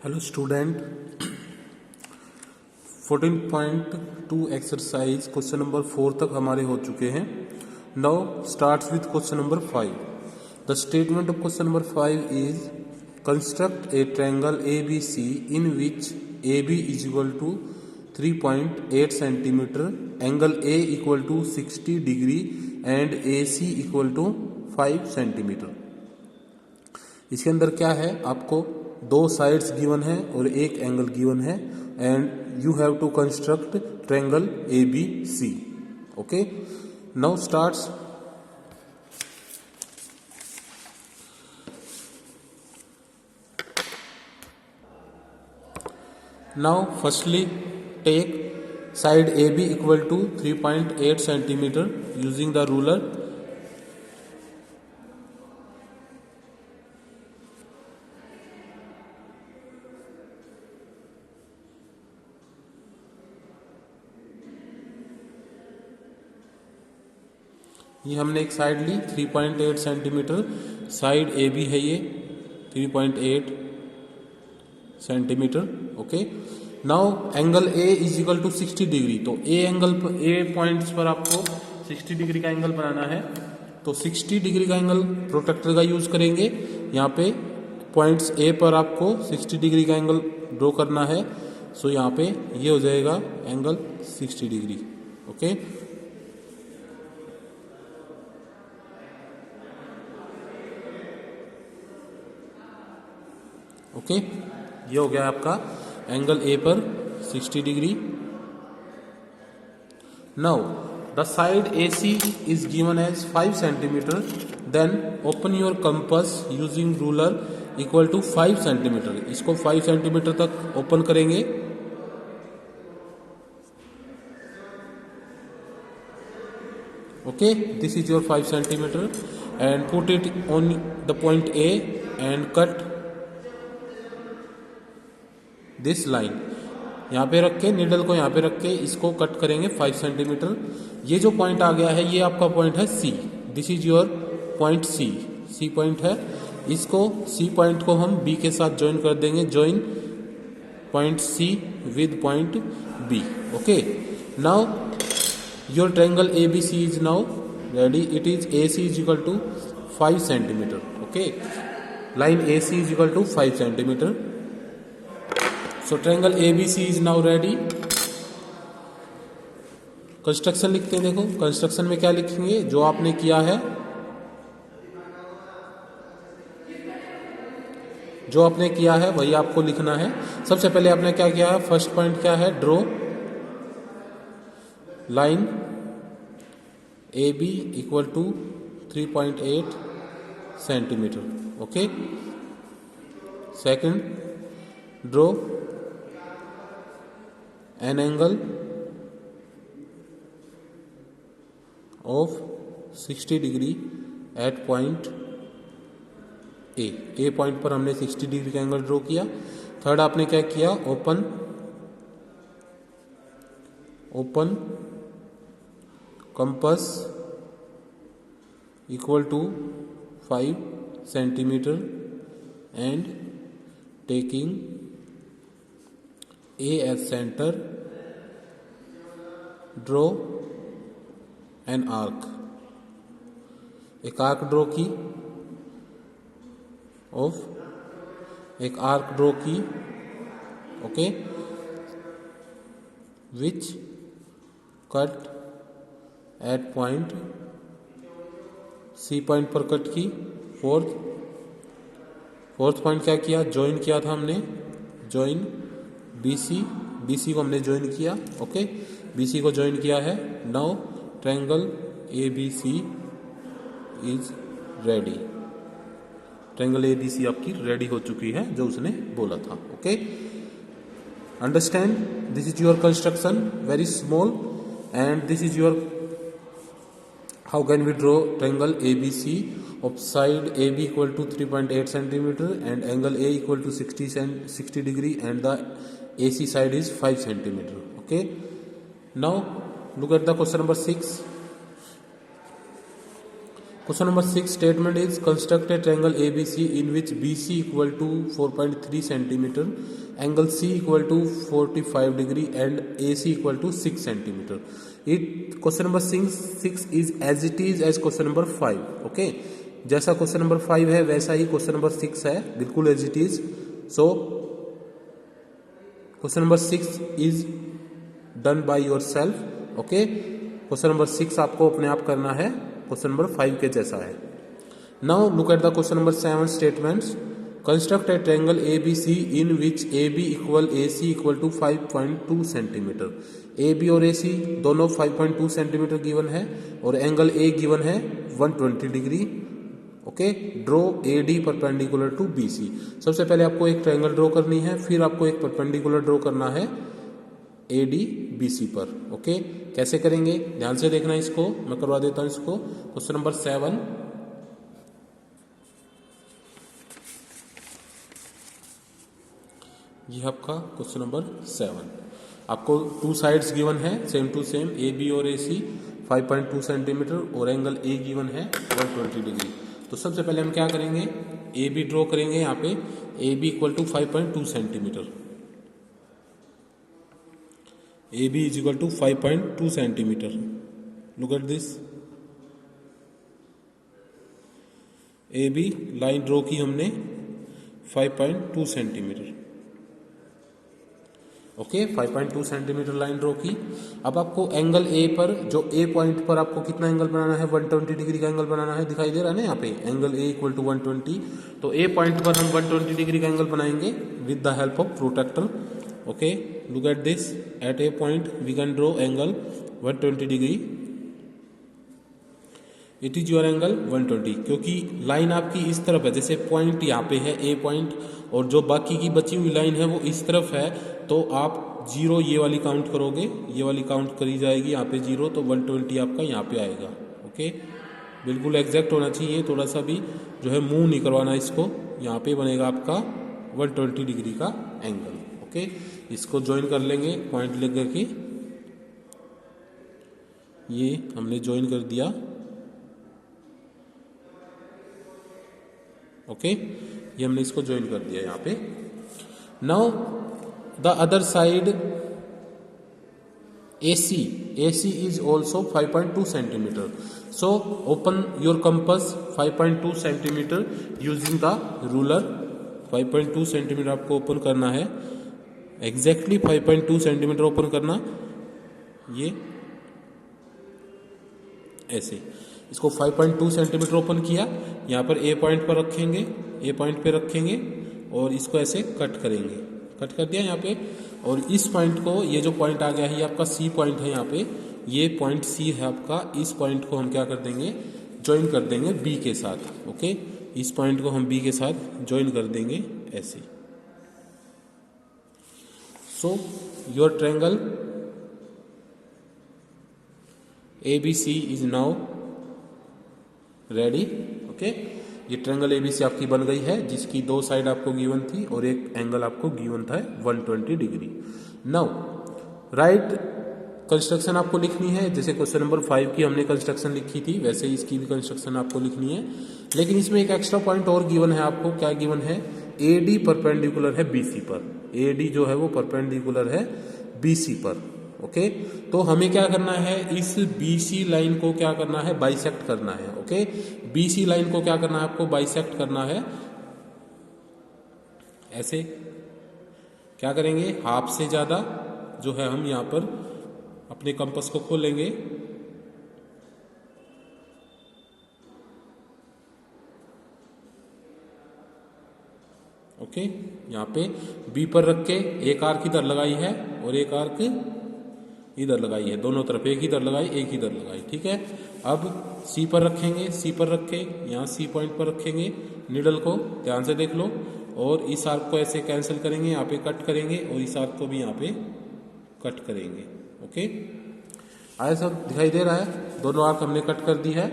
Hello student, 14.2 exercise question number 4 तक हमारे हो चुके हैं। Now starts with question number 5। The statement of question number 5 is construct a triangle A B C in which A B is equal to 3.8 centimetre, angle A equal to 60 degree and A C equal to 5 centimetre. इसके अंदर क्या है, आपको दो sides given है और एक angle given है and you have to construct triangle A B C. Okay, now starts. Now firstly take side A B equal to 3.8 centimetre using the ruler. ये हमने एक साइड ली 3.8 सेंटीमीटर, साइड ए बी है ये 3.8 centimetre. Okay, now angle A is equal to 60 degree. तो A points पर आपको 60 degree का एंगल बनाना है, तो 60 डिग्री का एंगल प्रोट्रैक्टर का यूज करेंगे। यहाँ पे पॉइंट्स ए पर आपको 60 डिग्री का एंगल ड्रॉ करना है, सो यहाँ पे ये हो जाएगा एंगल 60 डिग्री। ओके, ओके, ये हो गया आपका एंगल ए पर 60 degree. Now the side A C is given as 5 centimetre, then open your compass using ruler equal to 5 centimetre. इसको 5 सेंटीमीटर तक ओपन करेंगे। Okay, this is your 5 centimetre and put it on the point A and cut this line. यहाँ पे रख के needle को यहाँ पे रख के इसको कट करेंगे 5 सेंटीमीटर। ये जो पॉइंट आ गया है ये आपका पॉइंट है C. This is your point C. C point है, इसको सी पॉइंट को हम बी के साथ ज्वाइन कर देंगे। Join point C with point B. Okay, now your triangle A B C is now ready. It is A C is equal to 5 centimetre. Okay, line A C is equal to 5 centimetre. So triangle ABC is now ready. Construction लिखते हैं। देखो construction में क्या लिखेंगे, जो आपने किया है, जो आपने किया है वही आपको लिखना है। सबसे पहले आपने क्या किया है, फर्स्ट पॉइंट क्या है, draw line A B equal to 3.8 centimetre. Okay, second draw an angle of 60 degree at point A। A पॉइंट पर हमने 60 डिग्री का एंगल ड्रॉ किया। थर्ड आपने क्या किया, open compass equal to 5 centimetre and taking A as center, draw an arc। एक arc draw की एक आर्क ड्रॉ की। Okay, which cut at point C point पर कट की। फोर्थ पॉइंट क्या किया, ज्वाइन किया था हमने, ज्वाइन BC को हमने ज्वाइन किया। ओके, BC को ज्वाइन किया है। Now triangle ABC is ready. Triangle ABC आपकी रेडी हो चुकी है, जो उसने बोला था। Okay, understand, this is your construction, very small, and this is your how can we draw triangle ABC of side AB equal to 3.8 centimeter and angle A equal to 60 degree and the AC side is 5 centimeter. Okay, now look at the question number 6. Question number 6 statement is construct a triangle ABC in which BC equal to 4.3 centimeter, angle C equal to 45 degree and AC equal to 6 centimeter. It question number 6 is as it is as question number 5. Okay, जैसा question number 5 है वैसा ही question number 6 है, बिल्कुल as it is. So question number 6 is done by yourself. Okay, question number 6 आपको अपने आप करना है, क्वेश्चन नंबर 5 के जैसा है. Now look at the question number 7 statements. Construct a triangle ABC in which AB equal AC equal to 5.2 centimetre. AB और AC दोनों 5.2 सेंटीमीटर गिवन है और एंगल A गिवन है 120 degree. Okay, draw AD perpendicular to BC. सबसे पहले आपको एक triangle draw करनी है, फिर आपको एक परपेंडिकुलर ड्रॉ करना है AD BC पर. ओके, कैसे करेंगे ध्यान से देखना, इसको मैं करवा देता हूं. इसको क्वेश्चन नंबर 7. ये आपका क्वेश्चन नंबर 7. आपको 2 साइड्स गिवन है सेम टू सेम, AB और AC 5.2 सेंटीमीटर और एंगल A गिवन है 120 डिग्री. तो सबसे पहले हम क्या करेंगे, AB ड्रॉ करेंगे. यहाँ पे AB equal to 5.2 centimetre. AB is equal to 5.2 centimetre. Look at this. AB line draw की हमने 5.2 centimetre. Okay, 5.2 centimetre line draw की. अब आपको एंगल A पर, जो A पॉइंट पर आपको कितना एंगल बनाना है, 120 डिग्री का एंगल बनाना है. दिखाई दे रहा है ना यहाँ पे एंगल A इक्वल टू 120. तो A पॉइंट पर हम 120 डिग्री का एंगल बनाएंगे with the help of protractor. Okay, look at this. At A point we can draw angle 120 degree. It is your angle 120. क्योंकि लाइन आपकी इस तरफ है, जैसे पॉइंट यहाँ पे है A पॉइंट और जो बाकी की बची हुई लाइन है वो इस तरफ है, तो आप 0 ये वाली काउंट करोगे, ये वाली काउंट करी जाएगी यहाँ पे 0, तो 120 आपका यहाँ पे आएगा. ओके, बिल्कुल एग्जैक्ट होना चाहिए, थोड़ा सा भी जो है मूव नहीं करवाना इसको. यहाँ पे बनेगा आपका 120 डिग्री का एंगल. ओके, इसको ज्वाइन कर लेंगे पॉइंट लेकर के. ये हमने ज्वाइन कर दिया. ओके, ये हमने इसको ज्वाइन कर दिया यहाँ पे. Now the other side AC is also 5.2 centimeter. So open your compass 5.2 centimeter using the ruler. 5.2 centimetre आपको ओपन करना है, एग्जैक्टली 5.2 सेंटीमीटर ओपन करना. ये ऐसे इसको 5.2 सेंटीमीटर ओपन किया. यहाँ पर A पॉइंट पर रखेंगे, A पॉइंट पे रखेंगे और इसको ऐसे कट करेंगे. कट कर दिया यहाँ पे. और इस पॉइंट को, ये जो पॉइंट आ गया है ये आपका C पॉइंट है. यहाँ पे ये पॉइंट C है आपका. इस पॉइंट को हम क्या कर देंगे, ज्वाइन कर देंगे B के साथ. ओके, इस पॉइंट को हम B के साथ ज्वाइन कर देंगे ऐसे. So your triangle ABC is now ready. Okay, ये ट्रायंगल ABC आपकी बन गई है, जिसकी 2 साइड आपको गिवन थी और एक एंगल आपको गिवन था 120 डिग्री. नाउ राइट कंस्ट्रक्शन आपको लिखनी है. जैसे क्वेश्चन नंबर 5 की हमने कंस्ट्रक्शन लिखी थी, वैसे ही इसकी भी कंस्ट्रक्शन आपको लिखनी है. लेकिन इसमें एक एक्स्ट्रा पॉइंट और गिवन है आपको. क्या गिवन है, AD परपेंडिकुलर है BC पर. AD जो है वो परपेंडिकुलर है BC पर. ओके, तो हमें क्या करना है, इस BC लाइन को क्या करना है, बाइसेक्ट करना है. ओके, BC लाइन को क्या करना है, आपको बाइसेक्ट करना है. ऐसे क्या करेंगे, हाफ से ज्यादा जो है हम यहाँ पर अपने कंपास को खोलेंगे. ओके, यहाँ पे B पर रख के एक आर्क इधर लगाई है और एक आर्क इधर लगाई है. दोनों तरफ एक इधर लगाई, एक इधर लगाई. ठीक है, अब C पर रखेंगे. C पर रख के यहाँ C पॉइंट पर रखेंगे निडल को. ध्यान से देख लो. और इस आर्क को ऐसे कैंसिल करेंगे, यहाँ पे कट करेंगे और इस आर्क को भी यहाँ पे कट करेंगे. ओके, आया सब दिखाई दे रहा है. दोनों आर्क हमने कट कर दी है.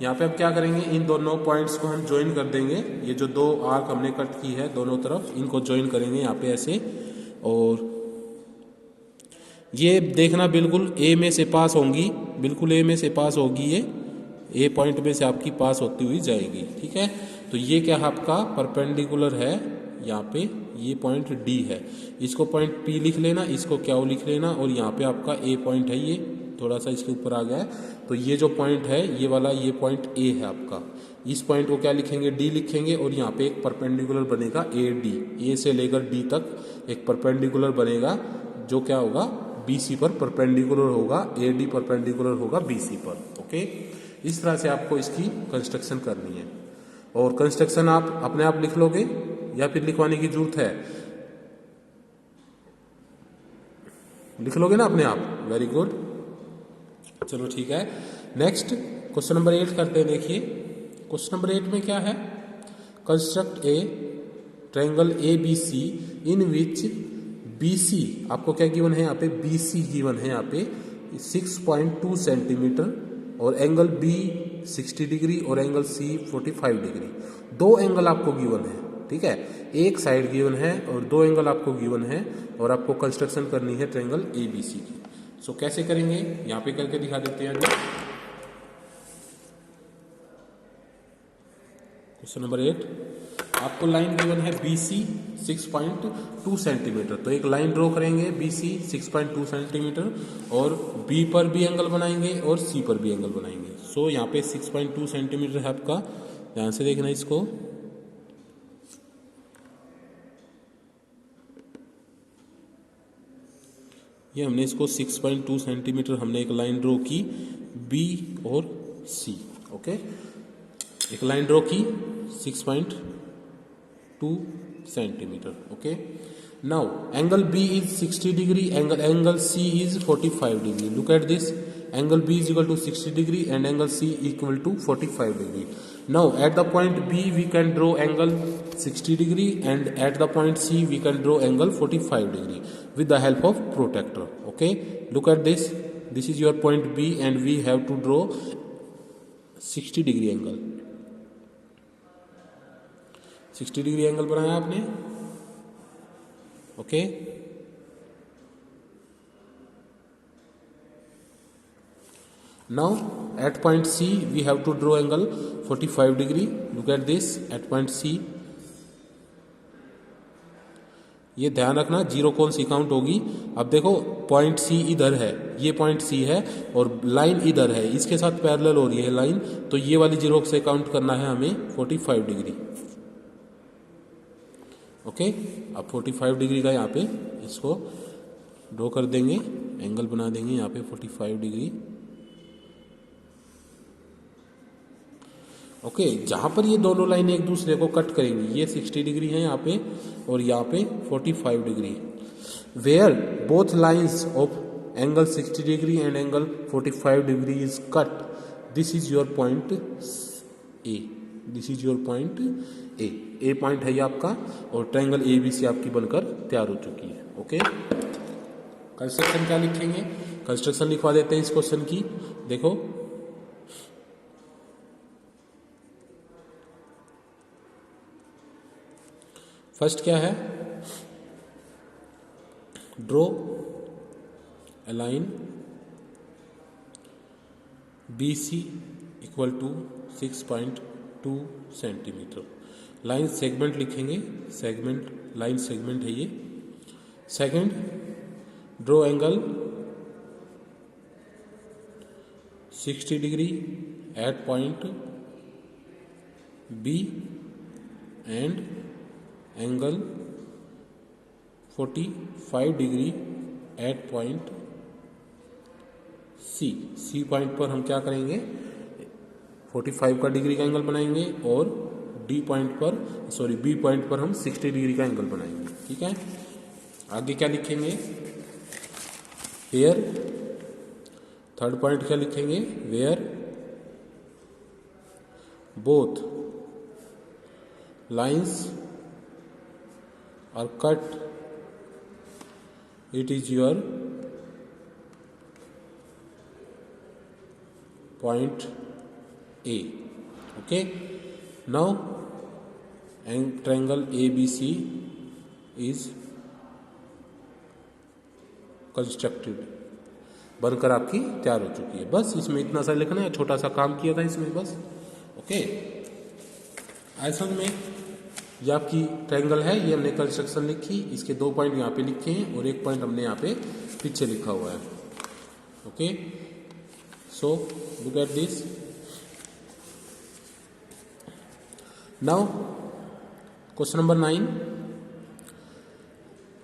यहाँ पे अब क्या करेंगे, इन दोनों पॉइंट्स को हम ज्वाइन कर देंगे. ये जो 2 आर्क हमने कट की है दोनों तरफ, इनको ज्वाइन करेंगे यहाँ पे ऐसे. और ये देखना बिल्कुल A में से पास होंगी, बिल्कुल A में से पास होगी ये ए पॉइंट में से आपकी पास होती हुई जाएगी। ठीक है, तो ये क्या है आपका परपेंडिकुलर है, यहाँ पे ये पॉइंट डी है, इसको पॉइंट पी लिख लेना, इसको क्या लिख लेना, और यहाँ पे आपका ए पॉइंट है, ये थोड़ा सा इसके ऊपर आ गया है, तो ये जो पॉइंट है ये वाला, ये पॉइंट ए है आपका, इस पॉइंट को क्या लिखेंगे, डी लिखेंगे, और यहाँ पे एक परपेंडिकुलर बनेगा ए डी, ए से लेकर डी तक एक परपेंडिकुलर बनेगा जो क्या होगा, बीसी पर परपेंडिकुलर होगा, ए डी परपेंडिकुलर होगा बीसी पर। ओके, इस तरह से आपको इसकी कंस्ट्रक्शन करनी है, और कंस्ट्रक्शन आप अपने आप लिख लोगे या फिर लिखवाने की जरूरत है, लिख लोगे ना अपने आप, वेरी गुड। चलो ठीक है, नेक्स्ट क्वेश्चन नंबर 8 करते हैं। देखिए क्वेश्चन नंबर 8 में क्या है, construct a triangle A B C in which B C, आपको क्या गिवन है यहाँ पे, बी सी गिवन है यहाँ पे 6.2 सेंटीमीटर, और एंगल बी 60 डिग्री और एंगल सी 45 डिग्री, दो एंगल आपको गिवन है। ठीक है, एक साइड गिवन है और दो एंगल आपको गिवन है, और आपको कंस्ट्रक्शन करनी है ट्रायंगल ए बी सी की। सो कैसे करेंगे, यहाँ पे करके दिखा देते हैं। क्वेश्चन नंबर 8, आपको लाइन गिवन है बी सी 6.2 सेंटीमीटर, तो एक लाइन ड्रॉ करेंगे बी सी 6.2 सेंटीमीटर, और बी पर भी एंगल बनाएंगे और सी पर भी एंगल बनाएंगे। सो यहाँ पे 6.2 सेंटीमीटर है आपका, ध्यान से देखना इसको, ये हमने इसको 6.2 सेंटीमीटर हमने एक लाइन ड्रॉ की बी और सी। ओके, एक लाइन ड्रॉ की 6.2 centimetre. Okay, now angle B is 60 degree, angle C is 45 degree. Look at this, angle B is equal to 60 degree and angle C equal to 45 degree. Now at the point B we can draw angle 60 degree and at the point C we can draw angle 45 degree with the help of protractor. Okay, look at this, this is your point B and we have to draw 60 degree angle, 60 degree angle बनाया आपने। Okay, now at point C we have to draw angle 45 degree. Look at this, at point C, ये ध्यान रखना zero कौन सी count होगी। अब देखो point सी इधर है, ये पॉइंट सी है और लाइन इधर है, इसके साथ पैरेलल हो रही है लाइन, तो ये वाली जीरो से काउंट करना है हमें 45 डिग्री। ओके, अब 45 डिग्री का यहाँ पे इसको ड्रॉ कर देंगे, एंगल बना देंगे यहाँ पे 45 डिग्री। ओके, जहां पर ये दोनों लाइनें एक दूसरे को कट करेंगी, ये 60 डिग्री है यहाँ पे और यहाँ पे 45 degree, where both lines of angle 60 degree and angle 45 degree is cut, this is your point A, this is your point A point है ये आपका, और ट्रायंगल ए बी सी आपकी बनकर तैयार हो चुकी है। ओके, कंस्ट्रक्शन क्या लिखेंगे, कंस्ट्रक्शन लिखवा देते हैं इस क्वेश्चन की। देखो फर्स्ट क्या है, draw a line BC equal to 6.2 centimetre. Line segment लिखेंगे, सेगमेंट, लाइन सेगमेंट है ये। Second, draw angle 60 degree at point B and angle 45 degree at point C। C point पर हम क्या करेंगे, 45 का डिग्री का एंगल बनाएंगे और B पॉइंट पर हम 60 डिग्री का एंगल बनाएंगे। ठीक है, आगे क्या लिखेंगे, वेयर, थर्ड पॉइंट क्या लिखेंगे, where both lines are cut, it is your point A. Okay, now triangle ABC is constructed. बनकर आपकी तैयार हो चुकी है। बस इसमें इतना सा लिखना है, छोटा सा काम किया था इसमें बस। ओके, आयसन में ये आपकी ट्रायंगल है, ये हमने कंस्ट्रक्शन लिखी, इसके 2 पॉइंट यहाँ पे लिखे हैं और 1 पॉइंट हमने यहाँ पे पीछे लिखा हुआ है। Okay, so look at this now. Question number 9,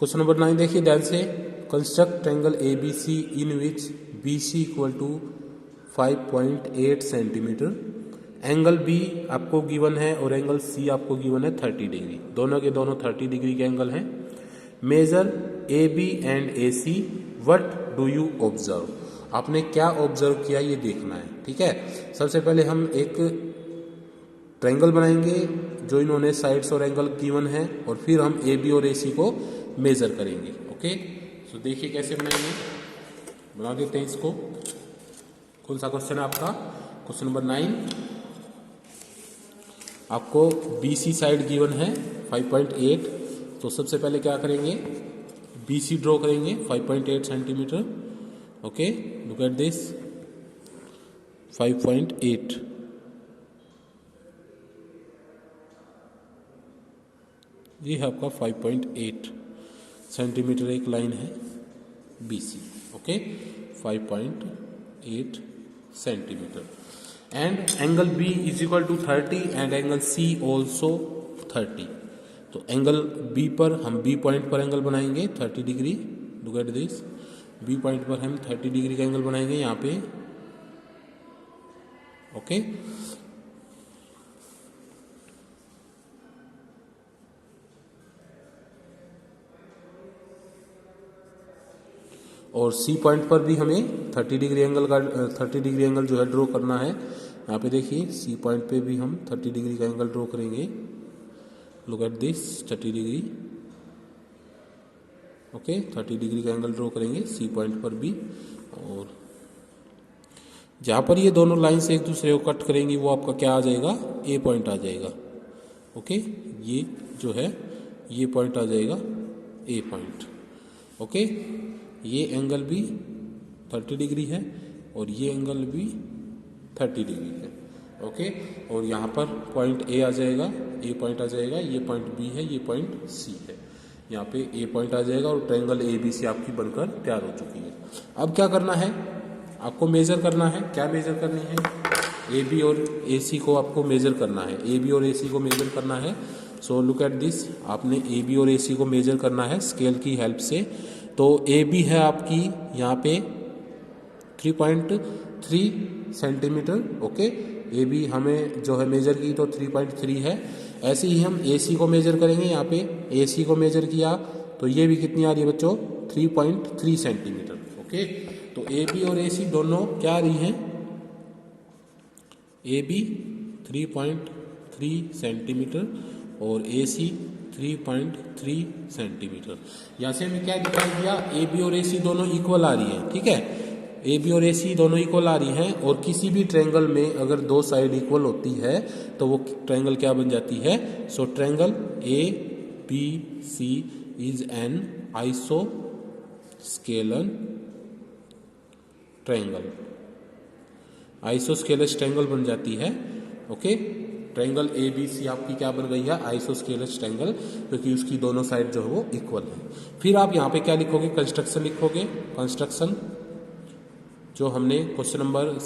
question number 9 देखिए, ध्यान से। Construct triangle ABC in which BC equal to 5.8 centimetre, angle B आपको गिवन है और एंगल C आपको गिवन है 30 डिग्री, दोनों के दोनों 30 डिग्री के एंगल हैं। Measure AB and AC, what do you observe, आपने क्या ऑब्जर्व किया ये देखना है। ठीक है, सबसे पहले हम एक ट्रायंगल बनाएंगे जो इन्होंने साइड्स और एंगल गिवन है, और फिर हम AB और AC को मेजर करेंगे। ओके, तो देखिए कैसे बनाएंगे, बना देते हैं इसको। कौन सा क्वेश्चन है आपका? Question number 9। आपको BC साइड गिवन है 5.8, तो सबसे पहले क्या करेंगे, BC ड्रॉ करेंगे 5.8 centimetre. Okay, look at this 5.8, ये है आपका 5.8 सेंटीमीटर एक लाइन है BC। Okay, 5.8 centimetre and angle B is equal to 30 and angle C also 30। तो एंगल B पर हम B पॉइंट पर एंगल बनाएंगे 30 degree. Look at this, B point पर हम 30 डिग्री का एंगल बनाएंगे यहाँ पे। ओके, और C पॉइंट पर भी हमें 30 डिग्री एंगल का 30 डिग्री एंगल जो है ड्रॉ करना है। यहाँ पे देखिए C पॉइंट पे भी हम 30 डिग्री का एंगल ड्रॉ करेंगे। Look at this 30 degree. Okay, 30 degree का एंगल ड्रॉ करेंगे C पॉइंट पर भी, और जहाँ पर ये दोनों लाइन से एक दूसरे को कट करेंगी वो आपका क्या आ जाएगा, A पॉइंट आ जाएगा। ओके, ये जो है ये पॉइंट आ जाएगा A पॉइंट। ओके, ये एंगल भी 30 डिग्री है और ये एंगल भी 30 डिग्री है। ओके, और यहाँ पर पॉइंट A आ जाएगा, A पॉइंट आ जाएगा, ये पॉइंट B है, ये पॉइंट C है, यहाँ पे A पॉइंट आ जाएगा और ट्रायंगल ABC आपकी बनकर तैयार हो चुकी है। अब क्या करना है, आपको मेजर करना है। क्या मेजर करनी है? AB और AC को आपको मेजर करना है, AB और AC को मेजर करना है। सो लुक एट दिस, आपने AB और AC को मेजर करना है स्केल की हेल्प से। तो AB है आपकी यहाँ पे 3.3 सेंटीमीटर। ओके, AB हमें जो है मेजर की तो 3.3 है। ऐसे ही हम AC को मेजर करेंगे, यहाँ पे AC को मेजर किया तो ये भी कितनी आ रही है बच्चों, 3.3 सेंटीमीटर। ओके, तो AB और AC दोनों क्या आ रही हैं, AB 3.3 सेंटीमीटर और AC 3.3 सेंटीमीटर। यहाँ से हमें क्या दिखाई दिया, AB और AC दोनों इक्वल आ रही है। ठीक है, AB और AC दोनों इक्वल आ रही हैं, और किसी भी ट्रायंगल में अगर दो साइड इक्वल होती है तो वो ट्रायंगल क्या बन जाती है। So triangle ABC is an isosceles triangle, isosceles triangle बन जाती है। ओके, ट्रायंगल ABC आपकी क्या बन गई है, आइसोस्केलस ट्रायंगल, क्योंकि उसकी दोनों साइड जो है वो इक्वल है। फिर आप यहाँ पे क्या लिखोगे, कंस्ट्रक्शन लिखोगे। कंस्ट्रक्शन जो हमने क्वेश्चन नंबर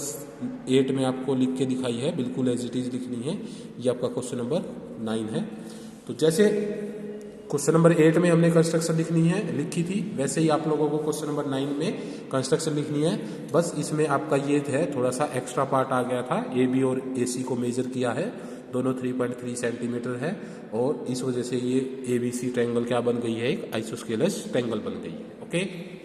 8 में आपको लिख के दिखाई है, बिल्कुल एज इट इज लिखनी है। ये आपका क्वेश्चन नंबर 9 है। तो जैसे क्वेश्चन नंबर 8 में हमने कंस्ट्रक्शन लिखी थी, वैसे ही आप लोगों को क्वेश्चन नंबर 9 में कंस्ट्रक्शन लिखनी है। बस इसमें आपका ये है थोड़ा सा एक्स्ट्रा पार्ट आ गया था, AB और AC को मेजर किया है, दोनों 3.3 सेंटीमीटर है, और इस वजह से ये ABC ट्रायंगल क्या बन गई है, एक आइसोस्केलस ट्रायंगल बन गई है। ओके।